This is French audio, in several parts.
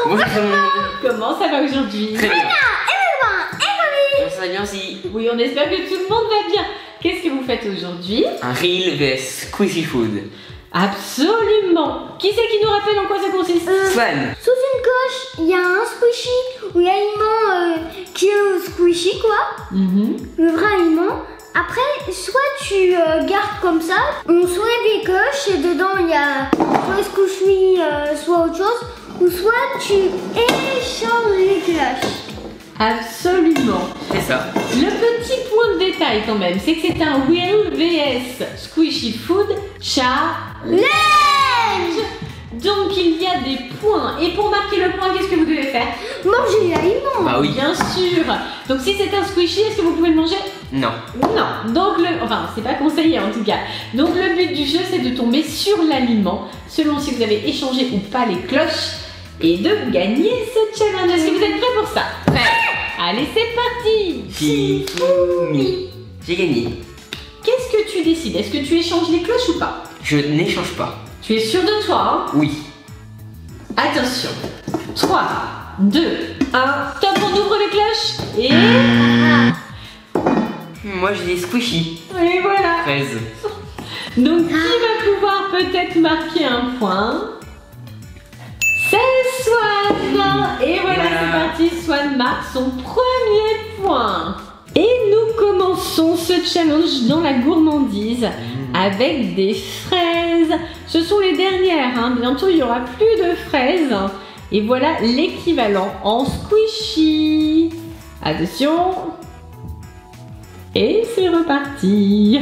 Bonjour tout le monde. Comment ça va aujourd'hui? Très bien. Ça va bien aussi. Oui, on espère que tout le monde va bien. Qu'est-ce que vous faites aujourd'hui? Un reel vs Squishy Food. Absolument. Qui c'est qui nous rappelle en quoi ça consiste? Swan. Sous une coche, il y a un squishy ou l'aliment qui est squishy quoi, le vrai aliment. Après, soit tu gardes comme ça, on soulève les coches et dedans il y a soit squishy, soit autre chose, ou soit tu échanges les cloches. Absolument. C'est ça. Le petit point de détail quand même, c'est que c'est un Will vs Squishy Food Challenge. Donc il y a des points. Et pour marquer le point, qu'est-ce que vous devez faire? Manger l'aliment. Bah oui. Bien sûr. Donc si c'est un squishy, est-ce que vous pouvez le manger? Non. Non. Donc enfin, c'est pas conseillé en tout cas. Donc le but du jeu, c'est de tomber sur l'aliment, selon si vous avez échangé ou pas les cloches, et de gagner ce challenge. Est-ce que vous êtes prêts pour ça? Prêt. Allez, c'est parti. Shifumi. J'ai gagné. Qu'est-ce que tu décides? Est-ce que tu échanges les cloches ou pas? Je n'échange pas. Tu es sûr de toi, hein? Oui. Attention. 3, 2, 1. Top, on ouvre les cloches. Et... Moi j'ai des squishy. Et voilà. 13. Donc qui va pouvoir peut-être marquer un point? C'est Swan. Et voilà, c'est parti. Swan marque son premier point. Et nous commençons ce challenge dans la gourmandise avec des fraises. Ce sont les dernières, hein. Bientôt il n'y aura plus de fraises. Et voilà l'équivalent en squishy. Attention. Et c'est reparti.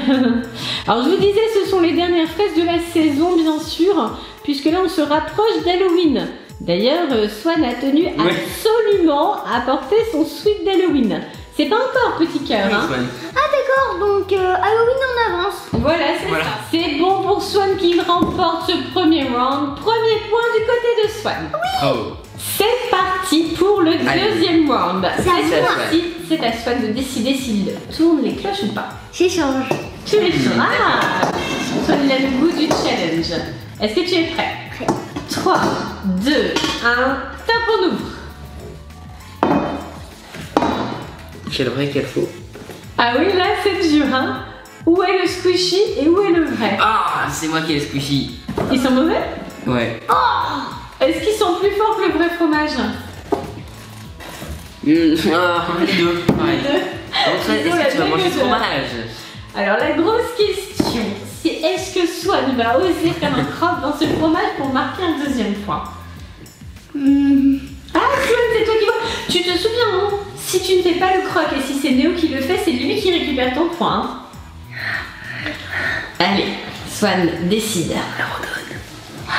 Alors je vous disais, ce sont les dernières fraises de la saison bien sûr, puisque là on se rapproche d'Halloween. D'ailleurs, Swan a tenu absolument à porter son sweat d'Halloween. C'est pas encore petit cœur, hein. Ah d'accord, donc Halloween en avance. Voilà, c'est ça. C'est bon pour Swan qui remporte ce premier round. Premier point du côté de Swan. Oui. Oh. C'est parti pour le deuxième round. C'est parti. C'est à Swan de décider s'il tourne les cloches ou pas. J'échange. Tu les changes. Ah, Swan il a le goût du challenge. Est-ce que tu es prêt? Prêt. 3, 2, 1, top, on ouvre. Quel vrai, quel faux. Ah oui, là c'est dur, hein. Où est le squishy et où est le vrai? Ah, c'est moi qui ai le squishy. Ils sont mauvais? Ouais. Oh, est-ce qu'ils sont plus forts que le vrai fromage? Les deux. Ouais. Ils Est-ce ont la que tu vas même manger ce odeur. fromage? Alors la grosse question, c'est est-ce que Swan va oser faire un croc dans ce fromage pour marquer un deuxième point? Ah Swan, c'est toi qui vois. Tu te souviens, hein? Si tu ne fais pas le croc et si c'est Néo qui le fait, c'est lui qui récupère ton point. Hein. Allez, Swan, décide.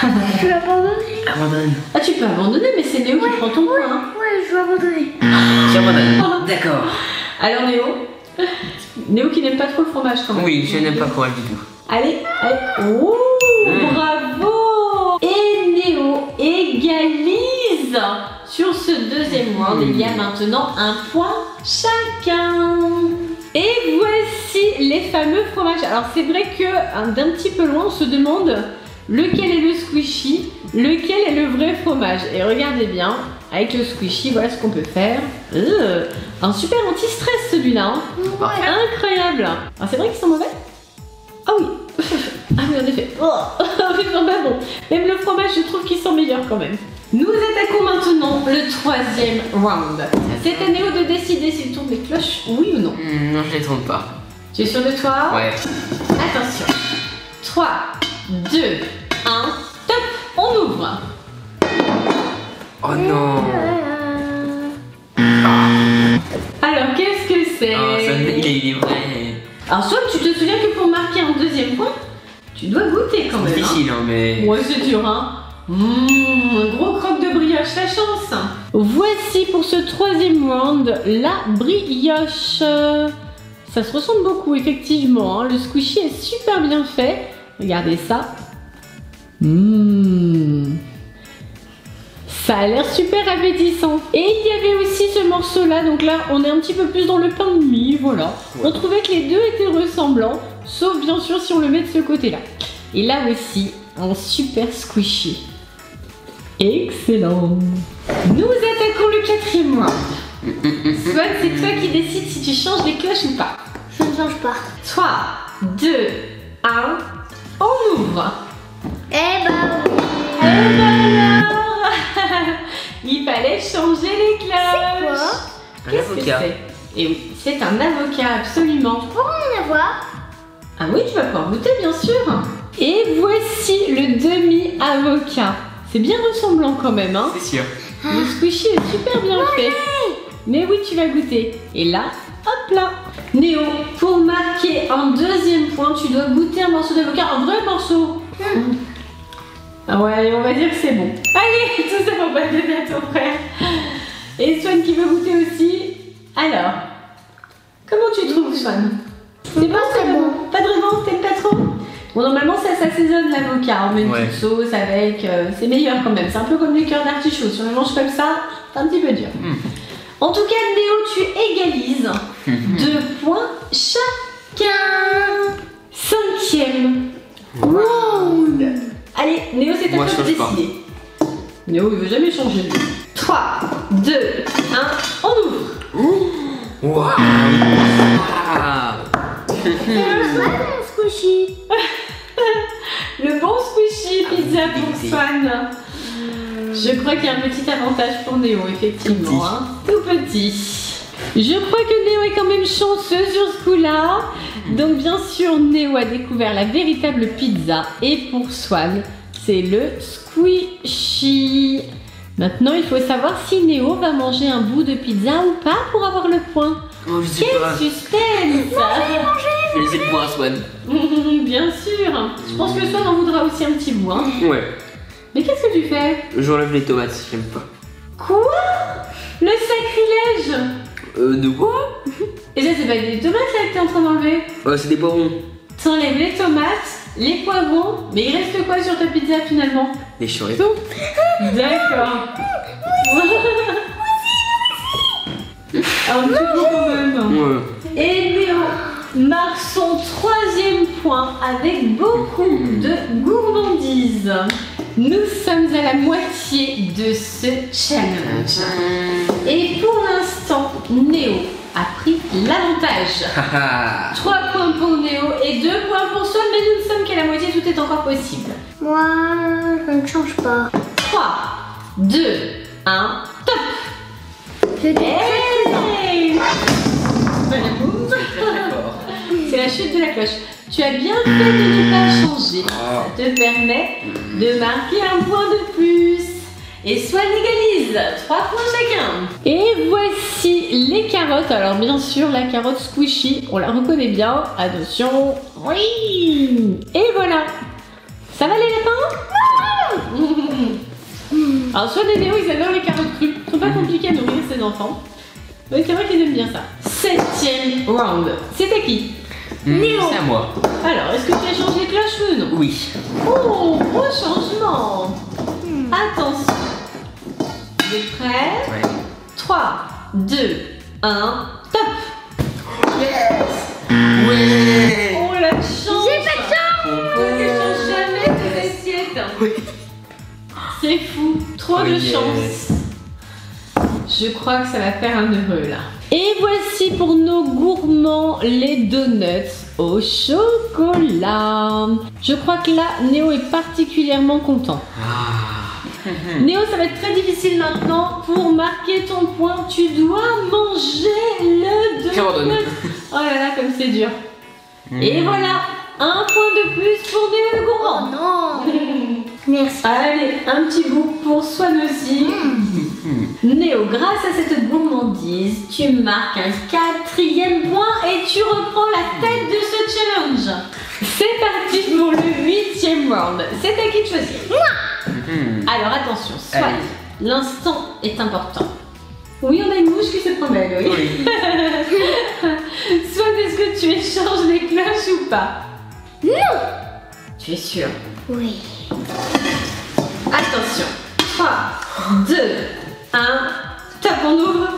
Abandonne. Je vais abandonner. Abandonne. Ah, tu peux abandonner, mais c'est Néo qui prend ton point. Hein. Ouais, je vais abandonner. J'abandonne. D'accord. Alors Néo, Néo qui n'aime pas trop le fromage quand même. Oui, je n'aime pas le fromage du tout. Allez, allez. Oh, bravo. Et Néo égalise. Sur ce deuxième round, il y a maintenant un point chacun. Et voici les fameux fromages. Alors c'est vrai que d'un petit peu loin, on se demande lequel est le squishy, lequel est le vrai fromage. Et regardez bien, avec le squishy, voilà ce qu'on peut faire. Un super anti-stress celui-là. Hein. Incroyable. Alors c'est vrai qu'ils sont mauvais? Ah oui. Ah oui, en effet. Oh, ils sont pas bons. Même le fromage, je trouve qu'ils sont meilleurs quand même. Nous attaquons maintenant le troisième round. C'est à Néo de décider s'il tourne les cloches, oui ou non. Non, je les tourne pas. Tu es sûr de toi? Ouais. Attention. 3, 2, 1, top, on ouvre. Oh non. Alors, qu'est-ce que c'est? Oh, ça, il est vrai. Alors, soit tu te souviens que pour marquer un deuxième point, tu dois goûter quand même. C'est difficile, hein, mais... Ouais, c'est dur, hein. Un gros croque de brioche, la chance. Voici pour ce troisième round la brioche. Ça se ressemble beaucoup, effectivement. Hein. Le squishy est super bien fait. Regardez ça. Ça a l'air super appétissant. Et il y avait aussi ce morceau-là. Donc là, on est un petit peu plus dans le pain de mie. Voilà. On trouvait que les deux étaient ressemblants. Sauf bien sûr si on le met de ce côté-là. Et là aussi, un super squishy. Excellent. Nous attaquons le 4e round. Swan, c'est toi qui décides si tu changes les cloches ou pas. Je ne change pas. 3, 2, 1, on ouvre. Eh bah oui. Eh ben alors il fallait changer les cloches. C'est quoi? Un Qu'est-ce que avocat. c'est? Et oui, c'est un avocat, absolument. On va voir. Ah oui, tu vas pouvoir goûter, bien sûr. Et voici le demi-avocat. C'est bien ressemblant quand même, hein. C'est sûr. Le squishy est super bien fait. Mais oui, tu vas goûter. Et là, hop là. Néo, pour marquer un 2e point, tu dois goûter un morceau d'avocat, un vrai morceau. Ah ouais, on va dire que c'est bon. Allez, tout ça pour pas le donner à ton frère. Et Swan qui veut goûter aussi. Alors, comment tu trouves, Swan? C'est pas très bon. Pas de revanche, t'aimes pas trop? Bon, normalement, ça s'assaisonne l'avocat. On met une Ouais. petite sauce avec. C'est meilleur quand même. C'est un peu comme les cœurs d'artichaut. Si on les mange comme ça, c'est un petit peu dur. En tout cas, Néo, tu égalises 2 points chacun. 5e round. Allez, Néo, c'est à Moi, toi de je change pas. décider. Néo, il veut jamais changer. 3, 2, 1, on ouvre. Waouh. Voilà mon squishy. Le bon squishy pizza pour Swan. Je crois qu'il y a un petit avantage pour Néo, effectivement. Hein. Tout petit. Je crois que Néo est quand même chanceux sur ce coup-là. Donc bien sûr, Néo a découvert la véritable pizza. Et pour Swan, c'est le squishy. Maintenant, il faut savoir si Néo va manger un bout de pizza ou pas pour avoir le point. Oh, je sais pas. Quel suspense! Je vais laisser le point à Swan. Bien sûr. Je pense que Swan en voudra aussi un petit bout. Hein. Ouais. Mais qu'est-ce que tu fais? J'enlève les tomates, j'aime pas. Quoi? Le sacrilège! De quoi? Et ça, c'est pas des tomates là que t'es en train d'enlever? C'est des poivrons. T'enlèves les tomates, les poivrons, mais il reste quoi sur ta pizza finalement? Des chorizo. D'accord. Un petit peu quand même. Ouais. Et Néo marque son 3e point avec beaucoup de gourmandise. Nous sommes à la moitié de ce challenge. Et pour l'instant, Néo a pris l'avantage. 3 points pour Néo et 2 points pour Swan, mais nous ne sommes qu'à la moitié, tout est encore possible. Moi, je ne change pas. 3, 2, 1, top! Je Hey! C'est la chute de la cloche. Tu as bien fait de ne pas changer. Ça te permet de marquer un point de plus. Et Swan égalise 3 points chacun. Et voici les carottes. Alors bien sûr, la carotte squishy, on la reconnaît bien. Attention. Oui. Et voilà. Ça va les lapins? Alors Swan et Néo, ils adorent les carottes crues. C'est pas compliqué à nourrir ses enfants. Oui, c'est vrai qu'ils aiment bien ça. 7e round. C'est à qui? Néo. C'est à moi. Alors, est-ce que tu as changé les cloches ou non? Oui. Oh, gros changement. Attention. Vous êtes prêts? Ouais. 3, 2, 1, top. Ouais. Oh la chance. J'ai pas de chance. Tu ne changes jamais tes assiettes. C'est fou. Trop de chance. Je crois que ça va faire un heureux là. Et voici pour nos gourmands les donuts au chocolat. Je crois que là, Néo est particulièrement content. Néo, ça va être très difficile maintenant. Pour marquer ton point, tu dois manger le donut. Oh là là, comme c'est dur. Et voilà, un point de plus pour Néo le gourmand. Oh non. Merci. Allez, un petit bout pour Swan aussi. Néo, grâce à cette gourmandise, tu marques un 4e point et tu reprends la tête de ce challenge. C'est parti pour le 8e round. C'est à qui de choisir. Alors attention, Swan, allez. l'instant est important. Oui, on a une mouche qui se promène, oui. Oui. Swan, est-ce que tu échanges les cloches ou pas? Non. Tu es sûr? Oui. Attention, 3, 2, 1, top, on ouvre.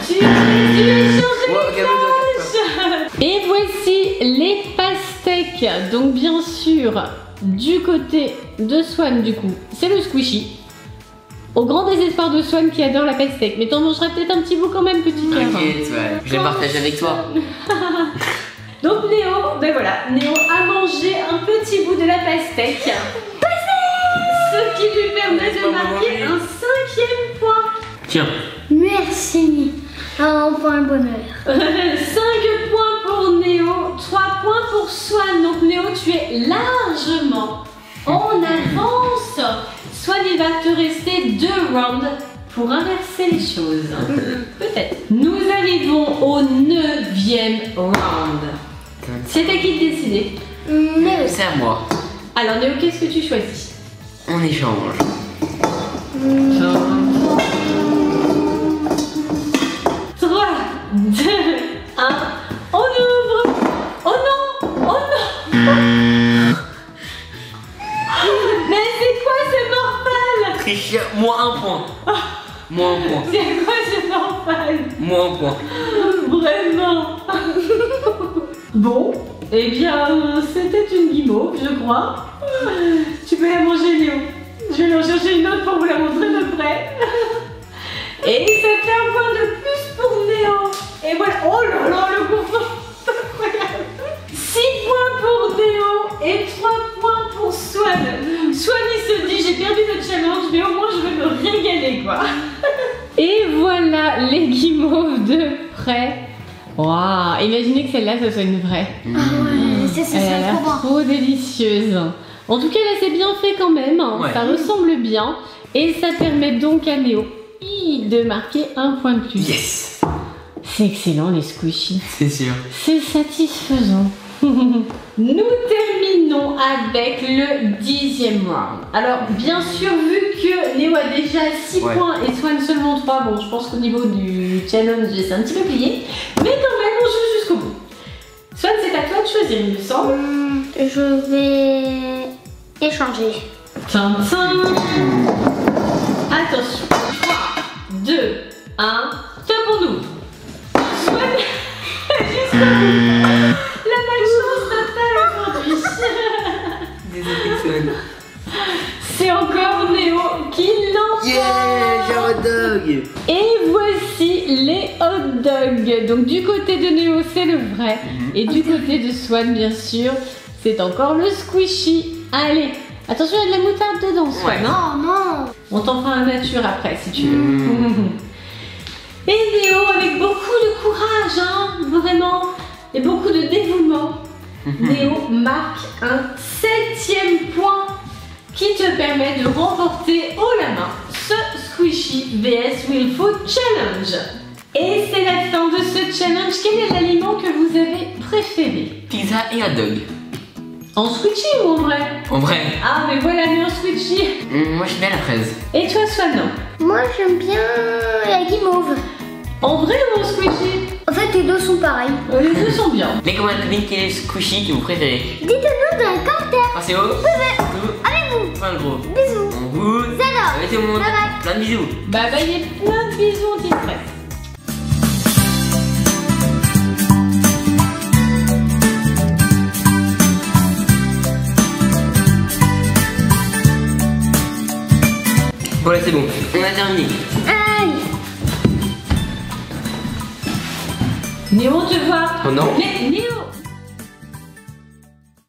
Tu échanges les cloches. Et voici les pastèques. Donc bien sûr, du côté de Swan, du coup, c'est le squishy. Au grand désespoir de Swan qui adore la pastèque. Mais t'en mangeras peut-être un petit bout quand même, petit cœur. T'inquiète, ouais. Je la partage avec toi. Donc Néo, ben voilà, Néo a mangé un petit bout de la pastèque. Ce qui lui permet de marquer un 5e point. Tiens. Merci. Un point bonheur. 5 points pour Néo, 3 points pour Swan. Donc Néo, tu es largement en avance. Swan, il va te rester 2 rounds pour inverser les choses. Peut-être. Nous arrivons au 9e round. C'est à qui de décider? Néo. C'est à moi. Alors Néo, qu'est-ce que tu choisis? On échange. 3, 2, 1, on ouvre. Oh non, oh non. Mais c'est quoi ce mortal? Tricheur, moi 1 point. Moi 1 point. C'est quoi ce mortal? Moi 1 point. Vraiment. Bon, eh bien, c'était une guimauve, je crois. Tu peux la manger, Léo. Je vais en chercher une autre pour vous la montrer de près. Et ça fait un point de plus pour Néo. Et voilà. Oh là là, le courant. Incroyable. 6 points pour Néo et 3 points pour Swan. Swan, il se dit, j'ai perdu le challenge, mais au moins, je vais me régaler, quoi. Et voilà les guimauves de près. Waouh, imaginez que celle-là, ce soit une vraie. Ah ouais, ça Elle a c'est l'air trop bon. trop délicieuse. En tout cas, là, c'est bien fait quand même. Ouais. Ça ressemble bien. Et ça permet donc à Néo de marquer un point de plus. Yes. C'est excellent, les squishies. C'est sûr. C'est satisfaisant. Nous terminons avec le 10e round. Alors, bien sûr, vu que Néo a déjà 6 Ouais. points et Swan seulement 3, bon, je pense qu'au niveau du challenge, c'est un petit peu plié. Mais quand même, on joue jusqu'au bout. Swan, c'est à toi de choisir, il me semble. Je vais échanger. Tintin. Attention. 3, 2, 1. Top, on ouvre. Swan, jusqu'au bout. La malchance totale aujourd'hui. Désolé, Swan. C'est encore Néo qui l'emporte. Yeah, j'ai un hot dog. Et voici les hot dogs. Donc du côté de Néo, c'est le vrai. Et du côté de Swan, bien sûr, c'est encore le squishy. Allez, attention, il y a de la moutarde dedans, Swan. Ouais. Non, Non. on t'en fera un nature après, si tu veux. Et Néo, avec beaucoup de courage, hein, vraiment, et beaucoup de dévouement, Néo marque un 7e point qui te permet de remporter haut la main ce Squishy vs Will Food Challenge. Et c'est la fin de ce challenge. Quel est l'aliment que vous avez préféré? Pizza et hot dog. En Squishy ou en vrai? En vrai. Ah mais voilà, mais en Squishy. Moi je suis bien la fraise. Et toi, Swan? Moi j'aime bien la guimauve. En vrai ou en Squishy? En fait, les deux sont pareils. Les deux sont bien. Les communes, quel est le squishy que vous préférez? Dites-nous dans les commentaires. Pensez au. Avec vous. Enfin le gros. Bisous. On vous. Salut. Salut tout le monde. Bye bye. Plein de bisous. Bah bah, il y a plein de bisous anti-stress. Bon là c'est bon, on a terminé. Aïe. Néo, on te voit. Oh non. Mais Néo,